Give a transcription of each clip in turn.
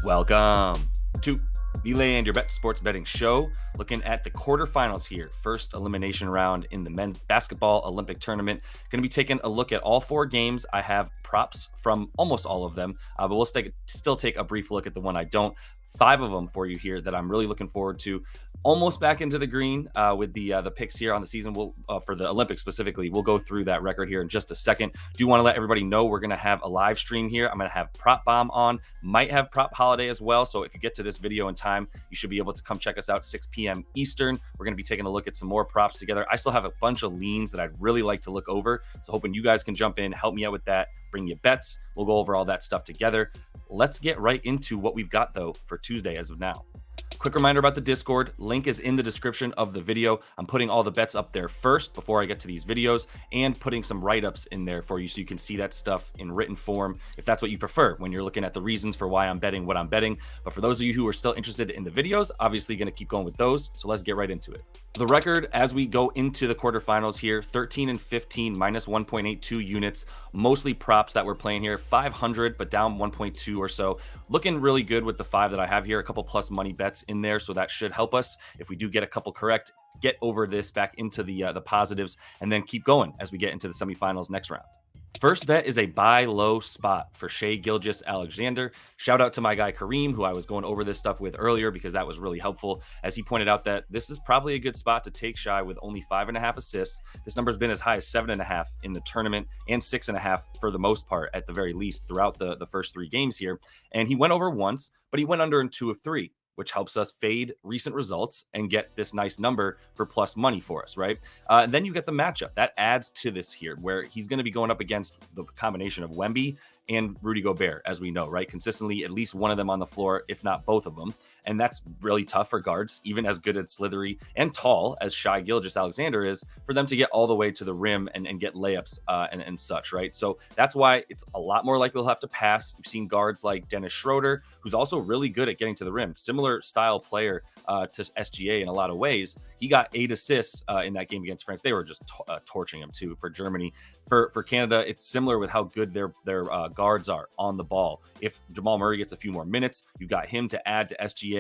Welcome to the Lay and Your Bet Sports Betting Show. Looking at the quarterfinals here. First elimination round in the men's basketball Olympic tournament. Going to be taking a look at all four games. I have props from almost all of them, but we'll still take a brief look at the one I don't. 5 of them for you here that I'm really looking forward to. Almost back into the green with the picks here on the season. We'll for the Olympics specifically. We'll go through that record here in just a second. Do want to let everybody know we're going to have a live stream here. I'm going to have Prop Bomb on. Might have Prop Holiday as well. So if you get to this video in time, you should be able to come check us out 6 p.m. Eastern. We're going to be taking a look at some more props together. I still have a bunch of leans that I'd really like to look over. So hoping you guys can jump in, help me out with that. Bring you bets. We'll go over all that stuff together. Let's get right into what we've got, though, for Tuesday as of now. Quick reminder about the Discord. Link is in the description of the video. I'm putting all the bets up there first before I get to these videos and putting some write-ups in there for you so you can see that stuff in written form if that's what you prefer when you're looking at the reasons for why I'm betting what I'm betting. But for those of you who are still interested in the videos, obviously going to keep going with those. So let's get right into it. The record as we go into the quarterfinals here, 13 and 15, minus 1.82 units, mostly props that we're playing here, 500, but down 1.2 or so. Looking really good with the 5 that I have here, a couple plus money bets in there, so that should help us. If we do get a couple correct, get over this back into the positives, and then keep going as we get into the semifinals next round. First bet is a buy low spot for Shai Gilgeous-Alexander. Shout out to my guy Kareem, who I was going over this stuff with earlier because that was really helpful, as he pointed out that this is probably a good spot to take Shai with only 5.5 assists. This number has been as high as 7.5 in the tournament and 6.5 for the most part, at the very least, throughout the first 3 games here. And he went over once, but he went under in 2 of 3. Which helps us fade recent results and get this nice number for plus money for us, right? And then you get the matchup. That adds to this here, where he's going to be going up against the combination of Wemby and Rudy Gobert, as we know, right? Consistently, at least one of them on the floor, if not both of them. And that's really tough for guards, even as good and slithery and tall as Shai Gilgeous-Alexander is, for them to get all the way to the rim and get layups and such, right? So that's why it's a lot more likely they'll have to pass. We've seen guards like Dennis Schroeder, who's also really good at getting to the rim. Similar style player to SGA in a lot of ways. He got 8 assists in that game against France. They were just torching him too for Germany. For Canada, it's similar with how good their guards are on the ball. If Jamal Murray gets a few more minutes, you got him to add to SGA.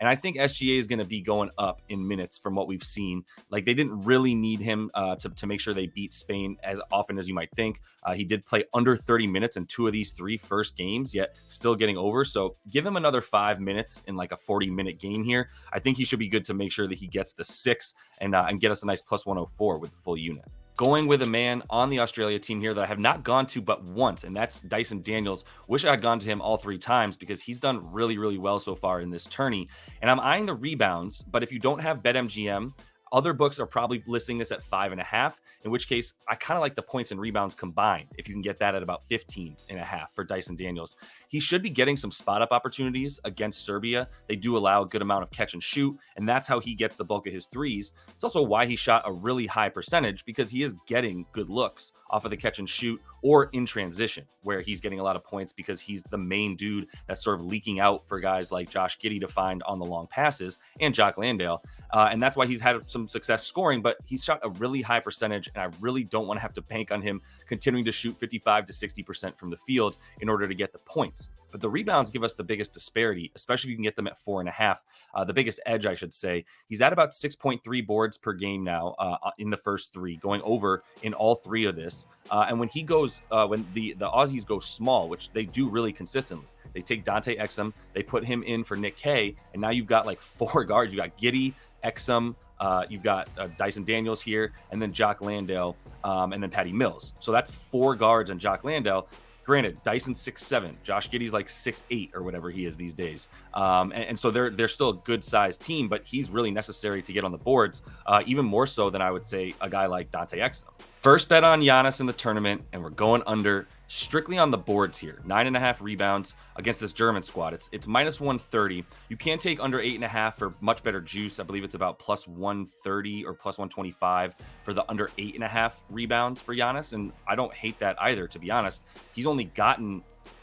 And I think SGA is going to be going up in minutes from what we've seen. Like, they didn't really need him to make sure they beat Spain as often as you might think. He did play under 30 minutes in 2 of these 3 first games, yet still getting over. So give him another 5 minutes in like a 40-minute game here. I think he should be good to make sure that he gets the 6 and get us a nice plus 104 with the full unit. Going with a man on the Australia team here that I have not gone to but once, and that's Dyson Daniels. Wish I had gone to him all 3 times because he's done really, really well so far in this tourney. And I'm eyeing the rebounds, but if you don't have BetMGM, other books are probably listing this at 5.5, in which case I kind of like the points and rebounds combined. If you can get that at about 15.5 for Dyson Daniels, he should be getting some spot up opportunities against Serbia. They do allow a good amount of catch and shoot, and that's how he gets the bulk of his threes. It's also why he shot a really high percentage, because he is getting good looks off of the catch and shoot or in transition, where he's getting a lot of points because he's the main dude that's sort of leaking out for guys like Josh Giddey to find on the long passes, and Jock Landale. And that's why he's had some success scoring, but he's shot a really high percentage, and I really don't want to have to bank on him continuing to shoot 55 to 60% from the field in order to get the points. But the rebounds give us the biggest disparity, especially if you can get them at 4.5. The biggest edge, I should say. He's at about 6.3 boards per game now in the first 3, going over in all 3 of this. And when he goes, when the Aussies go small, which they do really consistently, they take Dante Exum, they put him in for Nick Kay, and now you've got like 4 guards. You got Giddey, Exum, you've got Dyson Daniels here, and then Jock Landale, and then Patty Mills. So that's 4 guards on Jock Landale. Granted, Dyson's 6'7", Josh Giddey's like 6'8" or whatever he is these days. And so they're still a good sized team, but he's really necessary to get on the boards, even more so than I would say a guy like Dante Exum. First bet on Giannis in the tournament, and we're going under strictly on the boards here. 9.5 rebounds against this German squad. It's minus 130. You can take under 8.5 for much better juice. I believe it's about plus 130 or plus 125 for the under 8.5 rebounds for Giannis. And I don't hate that either, to be honest. He's only gotten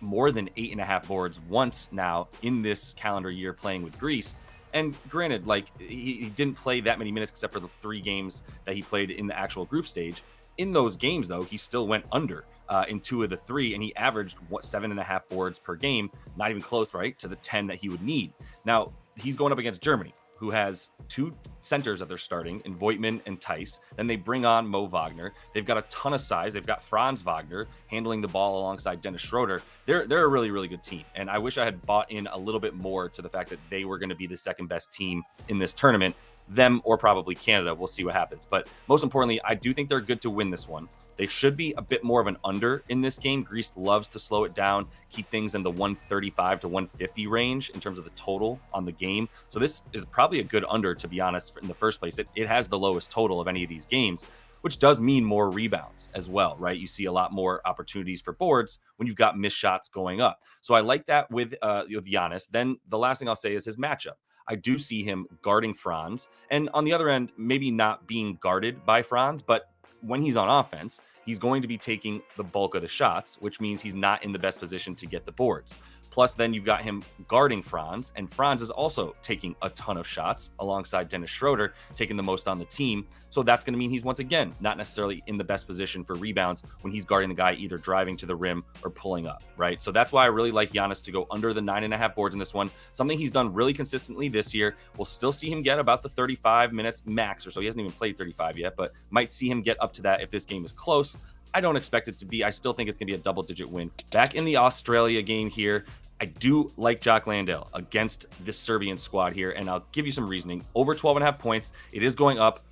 more than 8.5 boards once now in this calendar year playing with Greece. And granted, like he didn't play that many minutes except for the 3 games that he played in the actual group stage. In those games, though, he still went under in 2 of the 3, and he averaged 7.5 boards per game, not even close, right, to the 10 that he would need. Now, he's going up against Germany, who has 2 centers that they're starting in Voigtman and Tice. Then they bring on Mo Wagner. They've got a ton of size. They've got Franz Wagner handling the ball alongside Dennis Schroeder. They're a really, really good team. And I wish I had bought in a little bit more to the fact that they were going to be the second best team in this tournament. Them or probably Canada. We'll see what happens. But most importantly, I do think they're good to win this one. They should be a bit more of an under in this game. Greece loves to slow it down, keep things in the 135 to 150 range in terms of the total on the game. So this is probably a good under, to be honest, in the first place. It has the lowest total of any of these games, which does mean more rebounds as well, right? You see a lot more opportunities for boards when you've got missed shots going up. So I like that with Giannis. Then the last thing I'll say is his matchup. I do see him guarding Franz. And on the other end, maybe not being guarded by Franz, but when he's on offense, he's going to be taking the bulk of the shots, which means he's not in the best position to get the boards. Plus, then you've got him guarding Franz, and Franz is also taking a ton of shots alongside Dennis Schroeder, taking the most on the team. So that's going to mean he's once again not necessarily in the best position for rebounds when he's guarding the guy either driving to the rim or pulling up, right? So that's why I really like Giannis to go under the 9.5 boards in this one. Something he's done really consistently this year. We'll still see him get about the 35 minutes max or so. He hasn't even played 35 yet, but might see him get up to that if this game is close. I don't expect it to be. I still think it's going to be a double-digit win. Back in the Australia game here, I do like Jock Landale against this Serbian squad here, and I'll give you some reasoning. Over 12.5 points. It is going up.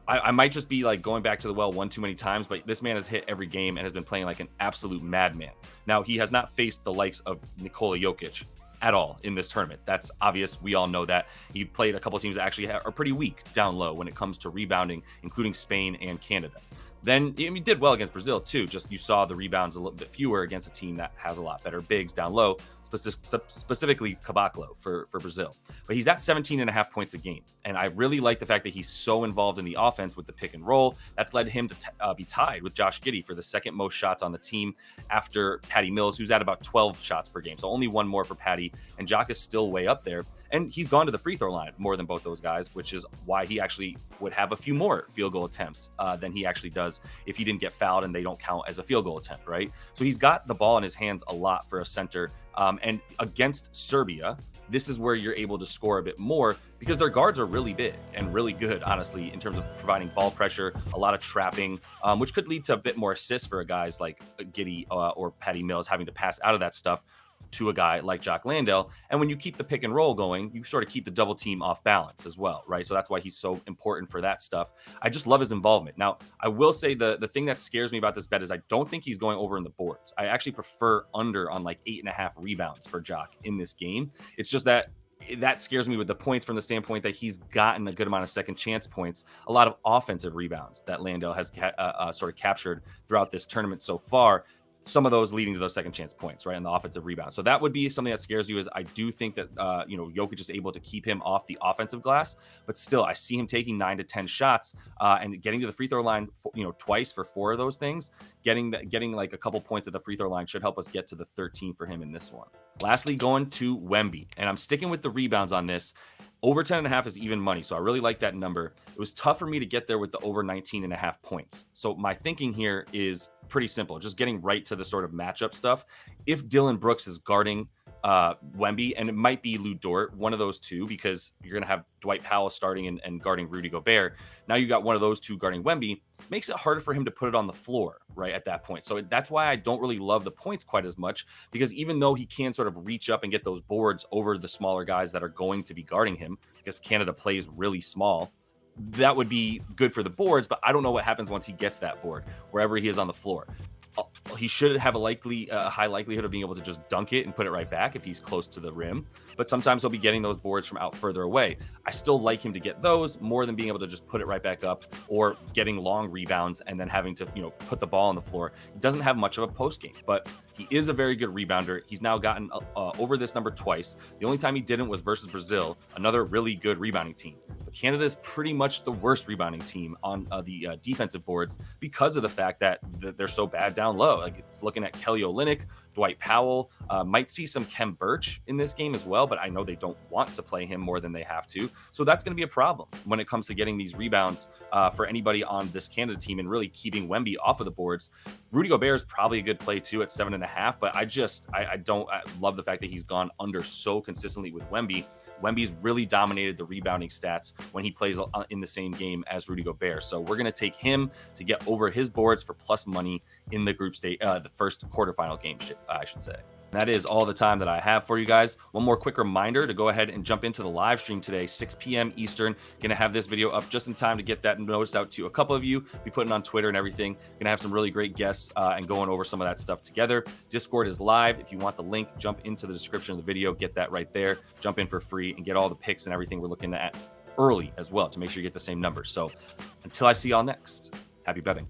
I might just be like going back to the well one too many times, but this man has hit every game and has been playing like an absolute madman. Now, he has not faced the likes of Nikola Jokic at all in this tournament. That's obvious. We all know that. He played a couple of teams that actually are pretty weak down low when it comes to rebounding, including Spain and Canada. Then he did well against Brazil too. Just you saw the rebounds a little bit fewer against a team that has a lot better bigs down low, specifically Caboclo for Brazil. But he's at 17.5 points a game. And I really like the fact that he's so involved in the offense with the pick and roll. That's led him to be tied with Josh Giddey for the second most shots on the team after Patty Mills, who's at about 12 shots per game. So only one more for Patty. And Jock is still way up there. And he's gone to the free throw line more than both those guys, which is why he actually would have a few more field goal attempts than he actually does if he didn't get fouled and they don't count as a field goal attempt, right? So he's got the ball in his hands a lot for a center. And against Serbia, this is where you're able to score a bit more because their guards are really big and really good, honestly, in terms of providing ball pressure, a lot of trapping, which could lead to a bit more assists for guys like Giddey or Patty Mills having to pass out of that stuff to a guy like Jock Landale. And when you keep the pick and roll going, you sort of keep the double team off balance as well, right? So that's why he's so important for that stuff. I just love his involvement. Now, I will say the thing that scares me about this bet is I don't think he's going over in the boards. I actually prefer under on like 8.5 rebounds for Jock in this game. It's just that scares me with the points from the standpoint that he's gotten a good amount of second chance points, a lot of offensive rebounds that Landale has sort of captured throughout this tournament so far. Some of those leading to those second chance points, right, on the offensive rebound. So that would be something that scares you. Is I do think that Jokic is able to keep him off the offensive glass, but still I see him taking 9 to 10 shots and getting to the free throw line, twice for 4 of those things. Getting like a couple points at the free throw line should help us get to the 13 for him in this one. Lastly, going to Wemby, and I'm sticking with the rebounds on this. Over 10.5 is even money, so I really like that number. It was tough for me to get there with the over 19.5 points. So my thinking here is pretty simple, just getting right to the sort of matchup stuff. If Dylan Brooks is guarding Wemby, and it might be Lou Dort, one of those two, because you're going to have Dwight Powell starting and guarding Rudy Gobert. Now you got one of those two guarding Wemby. Makes it harder for him to put it on the floor, right, at that point. So that's why I don't really love the points quite as much, because even though he can sort of reach up and get those boards over the smaller guys that are going to be guarding him, because Canada plays really small, that would be good for the boards, but I don't know what happens once he gets that board, wherever he is on the floor. He should have a high likelihood of being able to just dunk it and put it right back if he's close to the rim. But sometimes he'll be getting those boards from out further away. I still like him to get those more than being able to just put it right back up or getting long rebounds and then having to, put the ball on the floor. He doesn't have much of a post game, but he is a very good rebounder. He's now gotten over this number twice. The only time he didn't was versus Brazil, another really good rebounding team. But Canada is pretty much the worst rebounding team on the defensive boards because of the fact that they're so bad down low. Like it's looking at Kelly Olynyk, Dwight Powell. Might see some Kem Birch in this game as well, but I know they don't want to play him more than they have to. So that's going to be a problem when it comes to getting these rebounds for anybody on this Canada team and really keeping Wemby off of the boards. Rudy Gobert is probably a good play too at 7.5, but I love the fact that he's gone under so consistently with Wemby. Wemby's really dominated the rebounding stats when he plays in the same game as Rudy Gobert. So we're going to take him to get over his boards for plus money in the group stage, the first quarterfinal game, I should say. That is all the time that I have for you guys. One more quick reminder to go ahead and jump into the live stream today, 6 p.m. Eastern. Gonna have this video up just in time to get that notice out to a couple of you. Be putting on Twitter and everything. Gonna have some really great guests and going over some of that stuff together. Discord is live. If you want the link, jump into the description of the video. Get that right there. Jump in for free and get all the picks and everything we're looking at early as well to make sure you get the same numbers. So until I see y'all next, happy betting.